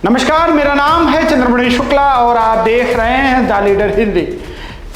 नमस्कार, मेरा नाम है चंद्रमणि शुक्ला और आप देख रहे हैं द लीडर हिंदी।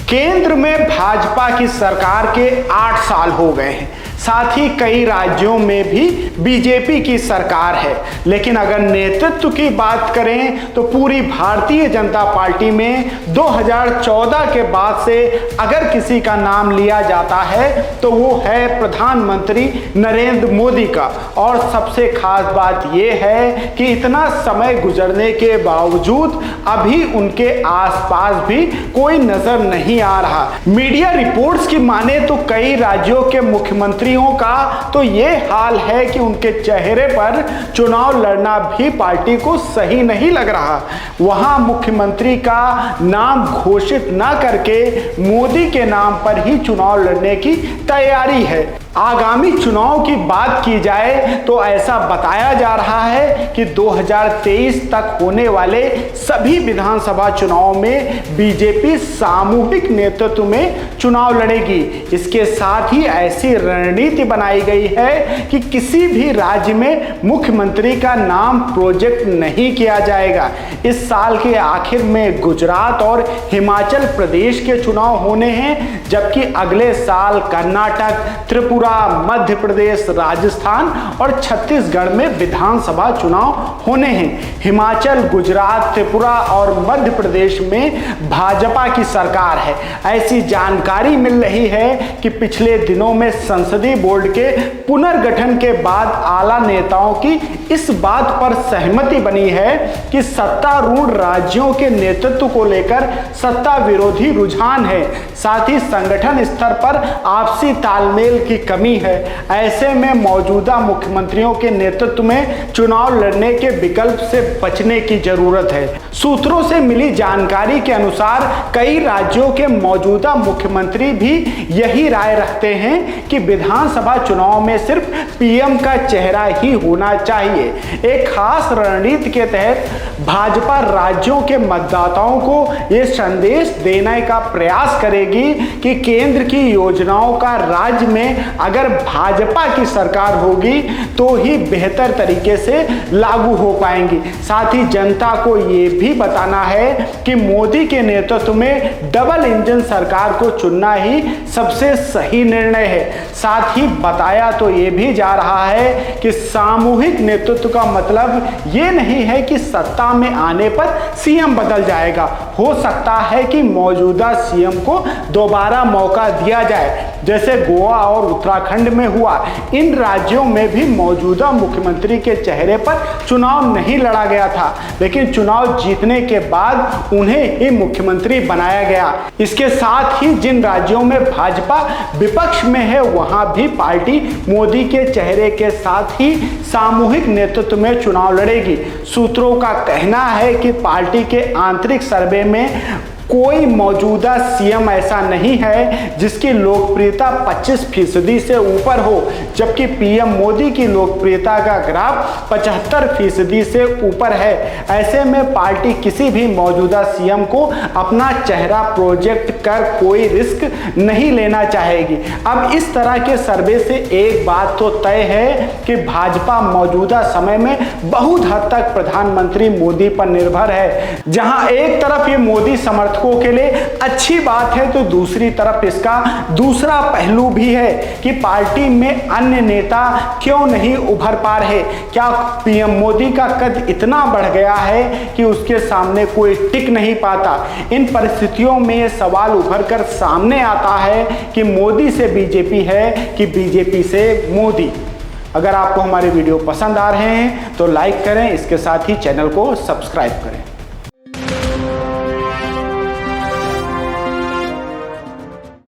केंद्र में भाजपा की सरकार के 8 साल हो गए हैं, साथ ही कई राज्यों में भी बीजेपी की सरकार है। लेकिन अगर नेतृत्व की बात करें तो पूरी भारतीय जनता पार्टी में 2014 के बाद से अगर किसी का नाम लिया जाता है तो वो है प्रधानमंत्री नरेंद्र मोदी का। और सबसे खास बात यह है कि इतना समय गुजरने के बावजूद अभी उनके आसपास भी कोई नजर नहीं आ रहा। मीडिया रिपोर्ट्स की माने तो कई राज्यों के मुख्यमंत्रियों का तो ये हाल है कि उनके चेहरे पर चुनाव लड़ना भी पार्टी को सही नहीं लग रहा। वहां मुख्यमंत्री का नाम घोषित ना करके मोदी के नाम पर ही चुनाव लड़ने की तैयारी है। आगामी चुनाव की बात की जाए तो ऐसा बताया जा रहा है कि 2023 तक होने वाले सभी विधानसभा चुनाव में बीजेपी सामूहिक नेतृत्व में चुनाव लड़ेगी। इसके साथ ही ऐसी रणनीति बनाई गई है कि किसी भी राज्य में मुख्यमंत्री का नाम प्रोजेक्ट नहीं किया जाएगा। इस साल के आखिर में गुजरात और हिमाचल प्रदेश के चुनाव होने हैं, जबकि अगले साल कर्नाटक, त्रिपुरा, मध्य प्रदेश, राजस्थान और छत्तीसगढ़ में विधानसभा चुनाव होने हैं। हिमाचल, गुजरात, त्रिपुरा और मध्य प्रदेश में भाजपा की सरकार है। ऐसी जानकारी मिल रही है कि पिछले दिनों में संसदीय बोर्ड के पुनर्गठन के बाद आला नेताओं की इस बात पर सहमति बनी है कि सत्तारूढ़ राज्यों के नेतृत्व को लेकर सत्ता विरोधी रुझान है। साथ ही संगठन स्तर पर आपसी तालमेल की कमी है। ऐसे में मौजूदा मुख्यमंत्रियों के नेतृत्व में चुनाव लड़ने के विकल्प से बचने की जरूरत है। सूत्रों से मिली जानकारी के अनुसार कई राज्यों के मौजूदा मुख्यमंत्री भी यही राय रखते हैं कि विधानसभा चुनाव में सिर्फ पीएम का चेहरा ही होना चाहिए। एक खास रणनीति के तहत भाजपा राज्यों के मतदाताओं को यह संदेश देने का प्रयास करेगी कि केंद्र की योजनाओं का राज्य में अगर भाजपा की सरकार होगी तो ही बेहतर तरीके से लागू हो पाएंगी। साथ ही जनता को यह भी बताना है कि मोदी के नेतृत्व में डबल इंजन सरकार को चुनना ही सबसे सही निर्णय है। साथ ही बताया तो यह भी जा रहा है कि सामूहिक नेतृत्व का मतलब यह नहीं है कि सत्ता में आने पर सीएम बदल जाएगा। हो सकता है कि मौजूदा सीएम को दोबारा मौका दिया जाए, जैसे गोवा और उत्तराखंड में हुआ। इन राज्यों में भी मौजूदा मुख्यमंत्री के चेहरे पर चुनाव नहीं लड़ा गया था, लेकिन चुनाव जीतने के बाद उन्हें ही मुख्यमंत्री बनाया गया। इसके साथ ही जिन राज्यों में भाजपा विपक्ष में है वहां भी पार्टी मोदी के चेहरे के साथ ही सामूहिक नेतृत्व में चुनाव लड़ेगी। सूत्रों का कहना है कि पार्टी के आंतरिक सर्वे में कोई मौजूदा सीएम ऐसा नहीं है जिसकी लोकप्रियता 25% से ऊपर हो, जबकि पीएम मोदी की लोकप्रियता का ग्राफ 75% से ऊपर है। ऐसे में पार्टी किसी भी मौजूदा सीएम को अपना चेहरा प्रोजेक्ट कर कोई रिस्क नहीं लेना चाहेगी। अब इस तरह के सर्वे से एक बात तो तय है कि भाजपा मौजूदा समय में बहुत हद तक प्रधानमंत्री मोदी पर निर्भर है। जहां एक तरफ ये मोदी समर्थकों के लिए अच्छी बात है तो दूसरी तरफ इसका दूसरा पहलू भी है कि पार्टी में अन्य नेता क्यों नहीं उभर पा रहे। क्या पीएम मोदी का कद इतना बढ़ गया है कि उसके सामने कोई टिक नहीं पाता। इन परिस्थितियों में यह सवाल उभर कर सामने आता है कि मोदी से बीजेपी है कि बीजेपी से मोदी। अगर आपको हमारे वीडियो पसंद आ रहे हैं तो लाइक करें, इसके साथ ही चैनल को सब्सक्राइब करें।